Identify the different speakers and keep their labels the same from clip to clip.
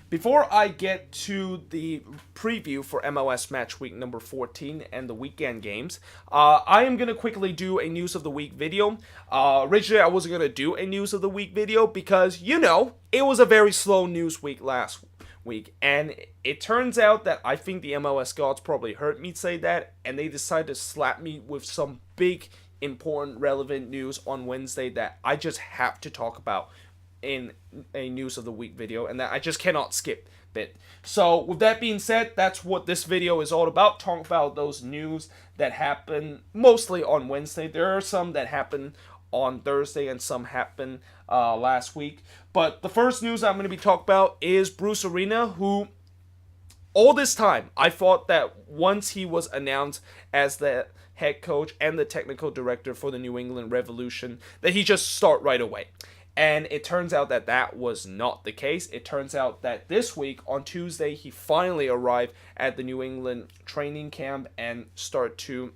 Speaker 1: Before I get to the preview for MLS Match Week number 14 and the weekend games, I am going to quickly do a News of the Week video. Originally, I wasn't going to do a News of the Week video because, it was a very slow news week last week. And it turns out that I think the MLS gods probably heard me say that, and they decided to slap me with some big, important, relevant news on Wednesday that I just have to talk about in a News of the Week video, and that I just cannot skip it. So with that being said, that's what this video is all about, talking about those news that happen mostly on Wednesday. There are some that happen on Thursday and some happen last week. But the first news I'm going to be talking about is Bruce Arena, who all this time I thought that once he was announced as the head coach and the technical director for the New England Revolution, that he just start right away. And it turns out that that was not the case. It turns out that this week, on Tuesday, he finally arrived at the New England training camp and start to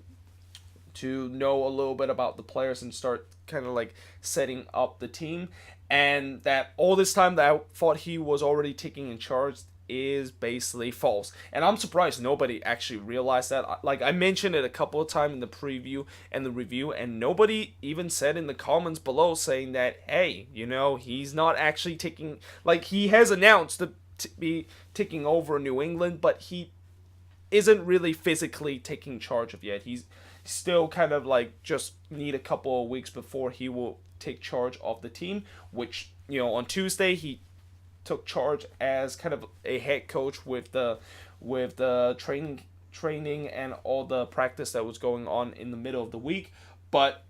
Speaker 1: know a little bit about the players and start kind of like setting up the team. And that all this time that I thought he was already taking in charge is basically false. And I'm surprised nobody actually realized that. Like, I mentioned it a couple of times in the preview and the review, and nobody even said in the comments below saying that, hey, he's not actually taking, like, he has announced to be taking over New England, but he isn't really physically taking charge of yet. He's still kind of like just need a couple of weeks before he will take charge of the team, which, on Tuesday he took charge as kind of a head coach with the training and all the practice that was going on in the middle of the week. But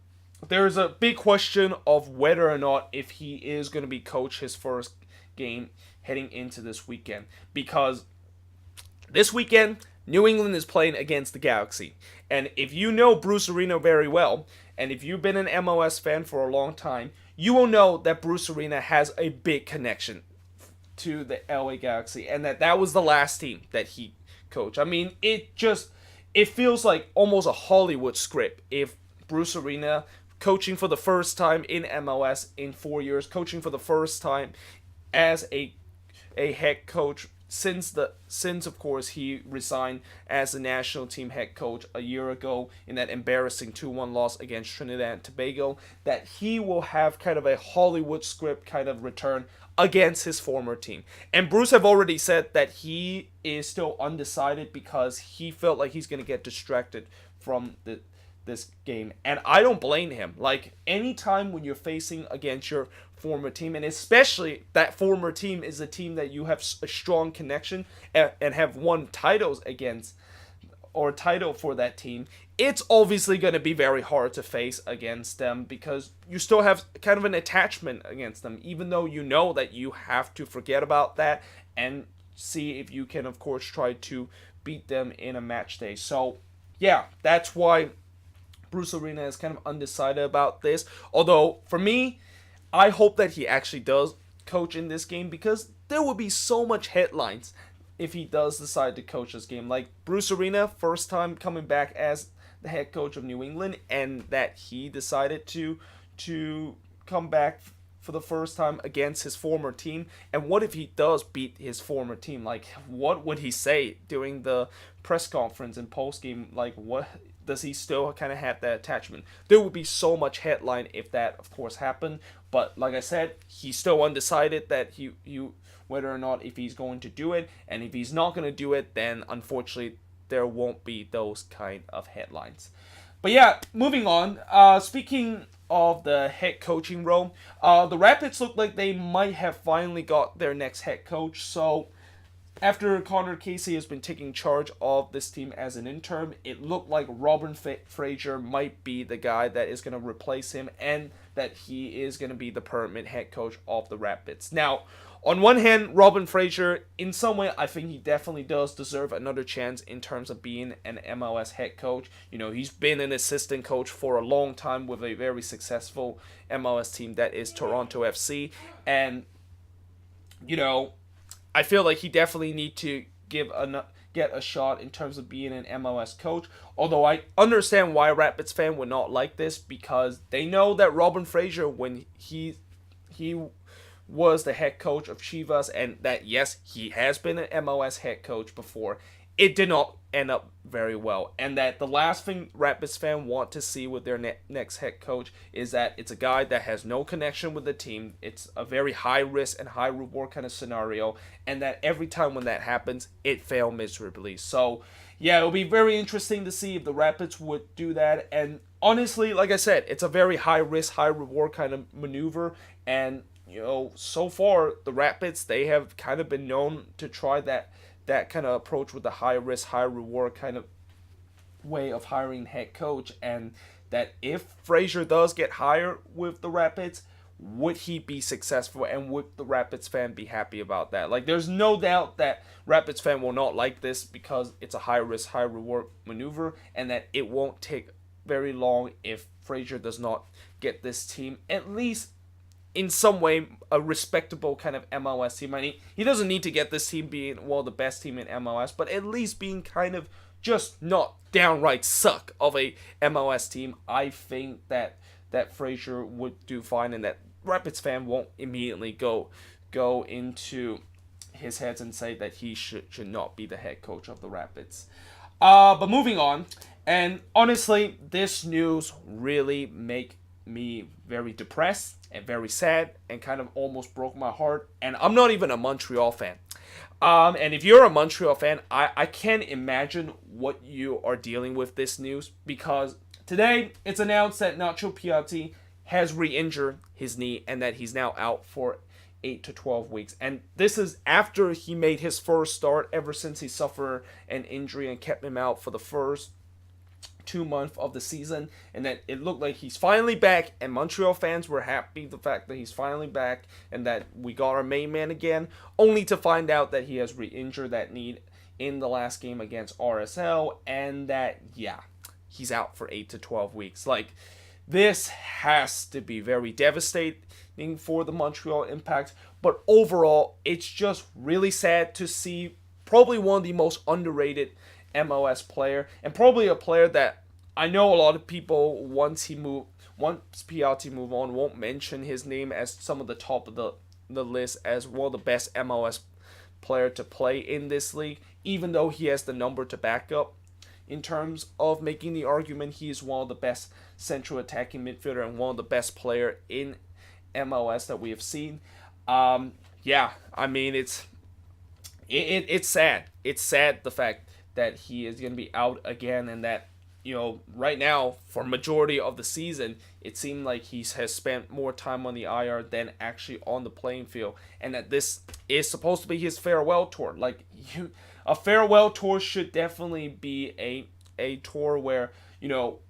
Speaker 1: there's a big question of whether or not if he is going to be coach his first game heading into this weekend, because this weekend New England is playing against the Galaxy. And if you know Bruce Arena very well, and if you've been an MLS fan for a long time, you will know that Bruce Arena has a big connection to the LA Galaxy, and that was the last team that he coached. I mean, it feels like almost a Hollywood script if Bruce Arena coaching for the first time in MLS in 4 years, coaching for the first time as a head coach since of course he resigned as the national team head coach a year ago in that embarrassing 2-1 loss against Trinidad and Tobago, that he will have kind of a Hollywood script kind of return against his former team. And Bruce have already said that he is still undecided because he felt like he's going to get distracted from this game. And I don't blame him. Like, anytime when you're facing against your former team, and especially that former team is a team that you have a strong connection and have won titles against, or a title for that team, it's obviously going to be very hard to face against them because you still have kind of an attachment against them, even though you know that you have to forget about that and see if you can, of course, try to beat them in a match day. So, yeah, that's why Bruce Arena is kind of undecided about this. Although, for me, I hope that he actually does coach in this game, because there would be so much headlines if he does decide to coach this game. Like, Bruce Arena, first time coming back as the head coach of New England, and that he decided to come back for the first time against his former team. And what if he does beat his former team? Like, what would he say during the press conference and post-game? Like, what does he still kind of have that attachment? There would be so much headline if that, of course, happened. But like I said, he's still undecided that he whether or not if he's going to do it. And if he's not going to do it, then unfortunately there won't be those kind of headlines. But yeah, moving on. Speaking of the head coaching role, the Rapids look like they might have finally got their next head coach. So after Connor Casey has been taking charge of this team as an interim, it looked like Robin Fraser might be the guy that is going to replace him, and that he is going to be the permanent head coach of the Rapids. Now, on one hand, Robin Fraser, in some way, I think he definitely does deserve another chance in terms of being an MLS head coach. He's been an assistant coach for a long time with a very successful MLS team that is Toronto FC. And, I feel like he definitely need to get a shot in terms of being an MLS coach. Although I understand why Rapids fan would not like this, because they know that Robin Fraser, when he was the head coach of Chivas, and that, yes, he has been an MLS head coach before, it did not end up very well. And that the last thing Rapids fans want to see with their next head coach is that it's a guy that has no connection with the team. It's a very high risk and high reward kind of scenario, and that every time when that happens, it failed miserably. So, yeah, it'll be very interesting to see if the Rapids would do that. And honestly, like I said, it's a very high risk, high reward kind of maneuver. And, so far, the Rapids, they have kind of been known to try that kind of approach with the high risk, high reward kind of way of hiring head coach. And that if Frazier does get hired with the Rapids, would he be successful, and would the Rapids fan be happy about that? Like, there's no doubt that Rapids fan will not like this because it's a high risk, high reward maneuver, and that it won't take very long if Frazier does not get this team at least in some way a respectable kind of MLS team. I mean, he doesn't need to get this team being the best team in MLS, but at least being kind of just not downright suck of a MLS team. I think that Frazier would do fine, and that Rapids fan won't immediately go into his heads and say that he should not be the head coach of the Rapids. But moving on, and honestly, this news really make me very depressed and very sad and kind of almost broke my heart. And I'm not even a Montreal fan. And if you're a Montreal fan, I can't imagine what you are dealing with this news, because today it's announced that Nacho Piatti has re-injured his knee and that he's now out for 8 to 12 weeks. And this is after he made his first start ever since he suffered an injury and kept him out for the first 2 months of the season. And that it looked like he's finally back, and Montreal fans were happy the fact that he's finally back and that we got our main man again, only to find out that he has re-injured that knee in the last game against RSL, and that, yeah, he's out for 8 to 12 weeks. Like, this has to be very devastating for the Montreal Impact, but overall, it's just really sad to see probably one of the most underrated MLS player, and probably a player that I know a lot of people, once Piatti move on, won't mention his name as some of the top of the list as one of the best MLS player to play in this league, even though he has the number to back up. In terms of making the argument, he is one of the best central attacking midfielder and one of the best player in MLS that we have seen. Yeah, I mean, it's sad. It's sad the fact that he is going to be out again, and that, right now, for majority of the season, it seemed like he has spent more time on the IR than actually on the playing field, and that this is supposed to be his farewell tour. Like, a farewell tour should definitely be a tour where,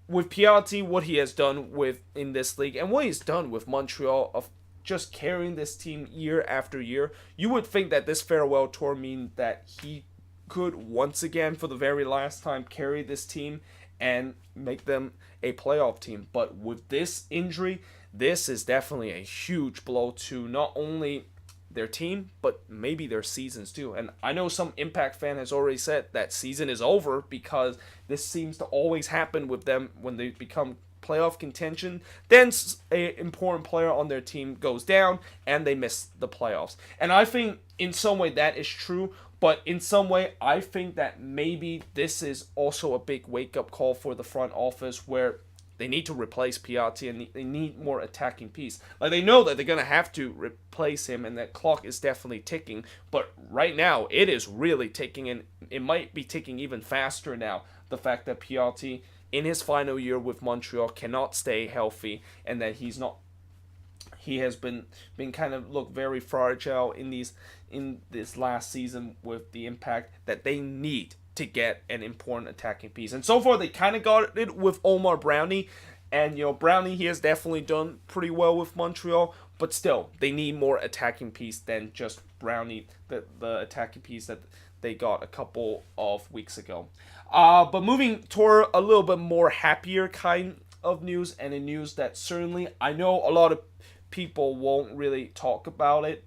Speaker 1: with Piatti, what he has done in this league, and what he's done with Montreal, of just carrying this team year after year, you would think that this farewell tour means that he could once again, for the very last time, carry this team and make them a playoff team. But with this injury, this is definitely a huge blow to not only their team, but maybe their seasons too. And I know some Impact fan has already said that season is over, because this seems to always happen with them when they become playoff contention. Then an important player on their team goes down and they miss the playoffs. And I think in some way that is true, but in some way I think that maybe this is also a big wake-up call for the front office, where they need to replace Piatti and they need more attacking piece. Like, they know that they're going to have to replace him, and that clock is definitely ticking. But right now, it is really ticking, and it might be ticking even faster now. The fact that Piatti, in his final year with Montreal, cannot stay healthy, and that he has been kind of look very fragile in this last season with the Impact, that they need to get an important attacking piece. And so far, they kind of got it with Omar Brownie. And, Brownie, he has definitely done pretty well with Montreal. But still, they need more attacking piece than just Brownie, the attacking piece that they got a couple of weeks ago. But moving toward a little bit more happier kind of news, and a news that certainly I know a lot of people won't really talk about it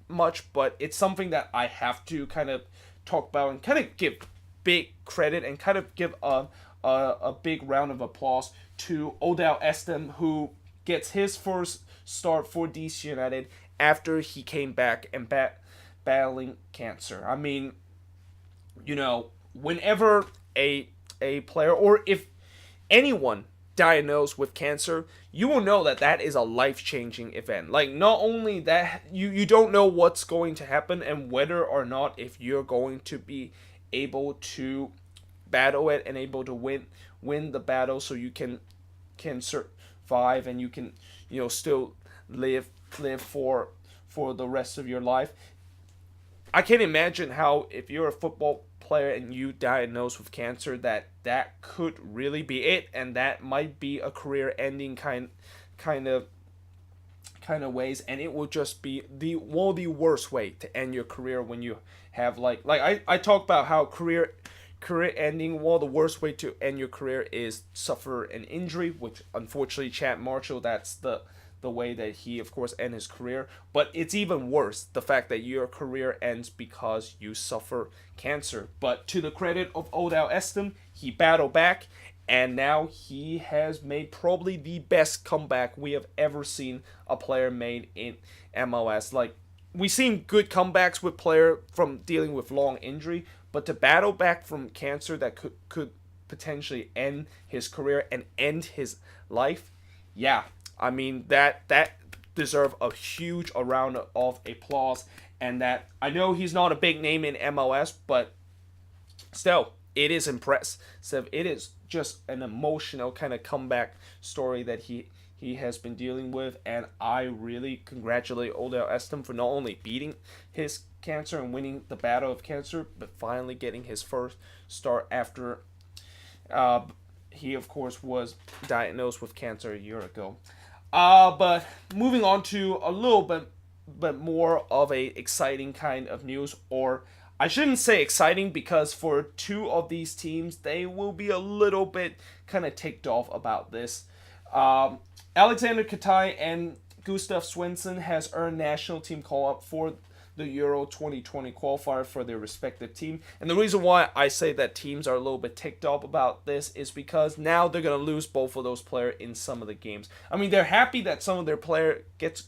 Speaker 1: much, but it's something that I have to kind of talk about and kind of give big credit and kind of give a big round of applause to Odell Estem, who gets his first start for DC United after he came back and battling cancer. I mean, whenever a player, or if anyone diagnosed with cancer, you will know that that is a life-changing event. Like, not only that, you don't know what's going to happen and whether or not if you're going to be able to battle it and able to win the battle, so you can survive and you can still live for the rest of your life. I can't imagine how, if you're a football player and you diagnosed with cancer, that could really be it, and that might be a career-ending kind of ways, and it will just be the worst way to end your career when you have I talk about how career ending, the worst way to end your career is suffer an injury, which unfortunately Chad Marshall, that's the way that he of course end his career. But it's even worse, the fact that your career ends because you suffer cancer. But to the credit of Odell Estem, he battled back, and now he has made probably the best comeback we have ever seen a player made in MLS. Like, we've seen good comebacks with player from dealing with long injury, but to battle back from cancer that could potentially end his career and end his life, yeah, I mean, that deserve a huge round of applause. And that, I know he's not a big name in MLS, but still, it is impressive. It is just an emotional kind of comeback story that he has been dealing with, and I really congratulate Odell Estem for not only beating his cancer and winning the battle of cancer, but finally getting his first start after he of course was diagnosed with cancer a year ago. But moving on to a little bit more of a exciting kind of news, or I shouldn't say exciting, because for two of these teams, they will be a little bit kind of ticked off about this. Alexander Khatai and Gustav Swenson has earned national team call-up for the Euro 2020 qualifier for their respective team. And the reason why I say that teams are a little bit ticked off about this is because now they're going to lose both of those players in some of the games. I mean, they're happy that some of their player gets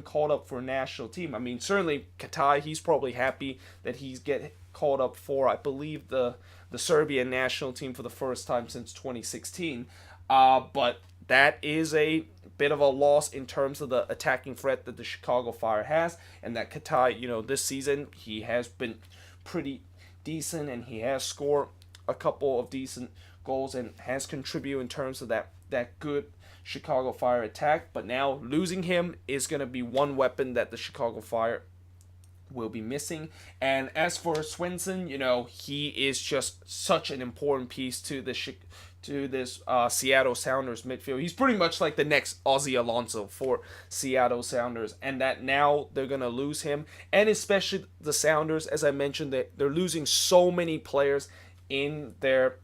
Speaker 1: called up for a national team. I mean, certainly Khatai, he's probably happy that he's get called up for, I believe, the Serbian national team for the first time since 2016. But that is a bit of a loss in terms of the attacking threat that the Chicago Fire has, and that Khatai, this season, he has been pretty decent, and he has scored a couple of decent goals and has contributed in terms of that good Chicago Fire attack. But now losing him is going to be one weapon that the Chicago Fire will be missing. And as for Swenson, he is just such an important piece to this Seattle Sounders midfield. He's pretty much like the next Ozzy Alonso for Seattle Sounders, and that now they're going to lose him. And especially the Sounders, as I mentioned, they're losing so many players in their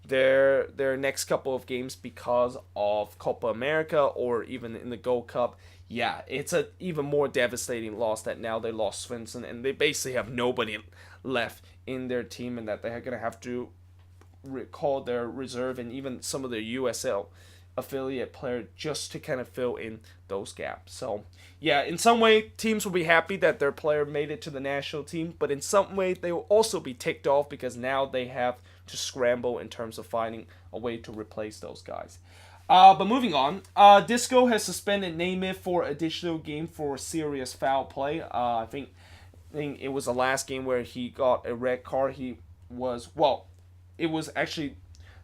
Speaker 1: next couple of games because of Copa America or even in the Gold Cup. Yeah, it's an even more devastating loss that now they lost Swenson, and they basically have nobody left in their team, and that they're going to have to recall their reserve and even some of their USL affiliate player just to kind of fill in those gaps. So yeah, in some way teams will be happy that their player made it to the national team, but in some way they will also be ticked off because now they have to scramble in terms of finding a way to replace those guys. But moving on, Disco has suspended Naismith for additional game for serious foul play. I think it was the last game where he got a red card. It was actually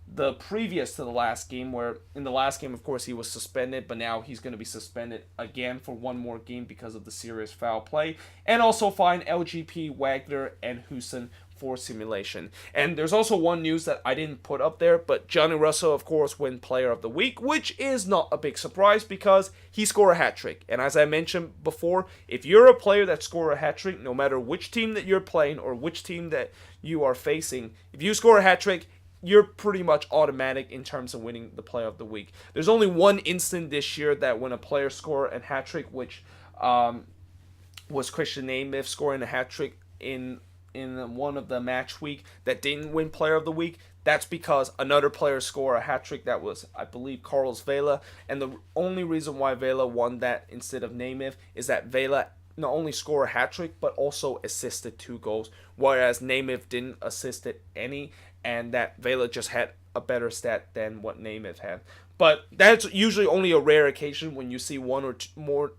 Speaker 1: the previous to the last game, where in the last game, of course, he was suspended, but now he's going to be suspended again for one more game because of the serious foul play, and also fine LGP, Wagner, and Hussein for simulation. And there's also one news that I didn't put up there, but Johnny Russell, of course, win Player of the Week, which is not a big surprise because he scored a hat-trick. And as I mentioned before, if you're a player that scored a hat-trick, no matter which team that you're playing or which team that you are facing, if you score a hat-trick, you're pretty much automatic in terms of winning the Player of the Week. There's only one instant this year that when a player scored a hat-trick, which was Christian Naismith scoring a hat-trick in one of the match week that didn't win Player of the Week. That's because another player scored a hat-trick that was, I believe, Carlos Vela. And the only reason why Vela won that instead of Naismith is that Vela not only score a hat trick but also assisted 2 goals, whereas Nemeth didn't assist any, and that Vela just had a better stat than what Nemeth had. But that's usually only a rare occasion when you see one or more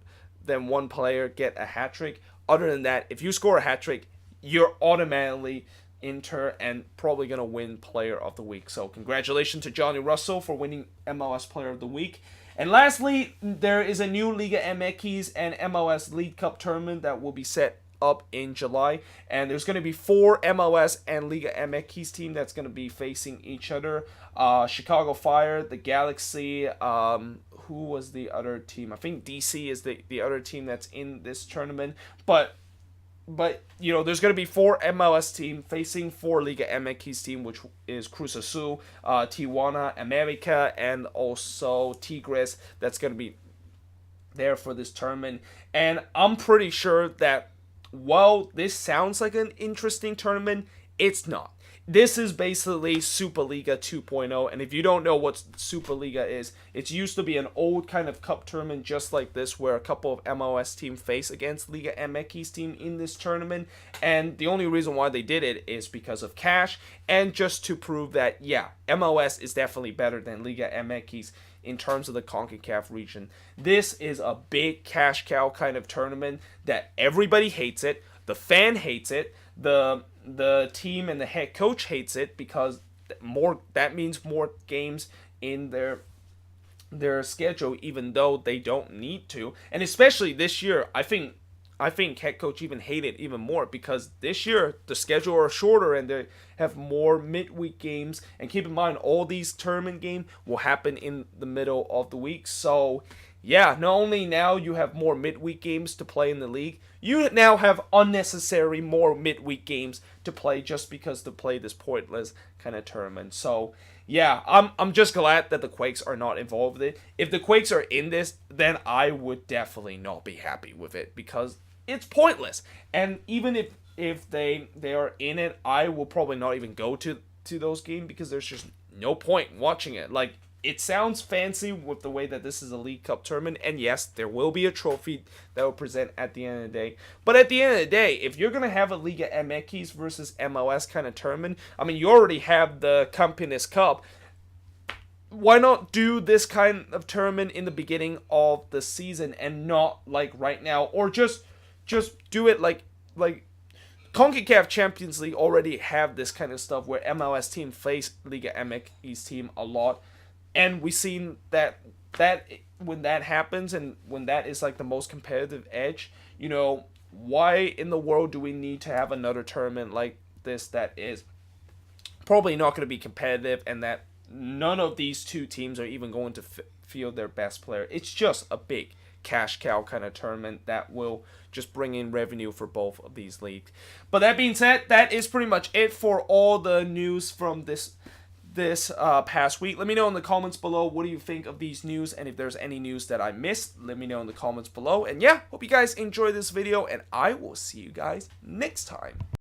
Speaker 1: than one player get a hat trick. Other than that, if you score a hat trick, you're automatically Inter and probably going to win Player of the Week. So congratulations to Johnny Russell for winning MLS Player of the Week. And lastly, there is a new Liga MX and MLS League Cup tournament that will be set up in July. And there's going to be 4 MLS and Liga MX team that's going to be facing each other. Chicago Fire, the Galaxy, who was the other team? I think DC is the other team that's in this tournament. But you know, there's going to be 4 MLS team facing 4 Liga MX team, which is Cruz Azul, Tijuana, America, and also Tigres. That's going to be there for this tournament. And I'm pretty sure that while this sounds like an interesting tournament, it's not. This is basically Superliga 2.0, and if you don't know what Superliga is, it used to be an old kind of cup tournament just like this, where a couple of MLS teams face against Liga MX team in this tournament, and the only reason why they did it is because of cash, and just to prove that, yeah, MLS is definitely better than Liga MX in terms of the CONCACAF region. This is a big cash cow kind of tournament that everybody hates it, the fan hates it, the team and the head coach hates it, because that means more games in their schedule, even though they don't need to. And especially this year, I think head coach even hated it even more, because this year the schedule are shorter and they have more midweek games. And keep in mind, all these tournament games will happen in the middle of the week. So yeah, not only now you have more midweek games to play in the league, you now have unnecessary more midweek games to play just because to play this pointless kind of tournament. So yeah, I'm just glad that the Quakes are not involved in it. If the Quakes are in this, then I would definitely not be happy with it, because it's pointless. And even if they are in it, I will probably not even go to those games, because there's just no point in watching it. Like, it sounds fancy with the way that this is a League Cup tournament, and yes, there will be a trophy that will present at the end of the day. But at the end of the day, if you're going to have a Liga MX versus MLS kind of tournament, I mean, you already have the Campeones Cup. Why not do this kind of tournament in the beginning of the season and not like right now? Or just do it like CONCACAF Champions League already have this kind of stuff where MLS team face Liga MX team a lot. And we've seen that when that happens and when that is like the most competitive edge, you know, why in the world do we need to have another tournament like this that is probably not going to be competitive, and that none of these two teams are even going to field their best player? It's just a big cash cow kind of tournament that will just bring in revenue for both of these leagues. But that being said, that is pretty much it for all the news from this past week. Let me know in the comments below, what do you think of these news, and if there's any news that I missed, let me know in the comments below. And yeah, hope you guys enjoy this video, and I will see you guys next time.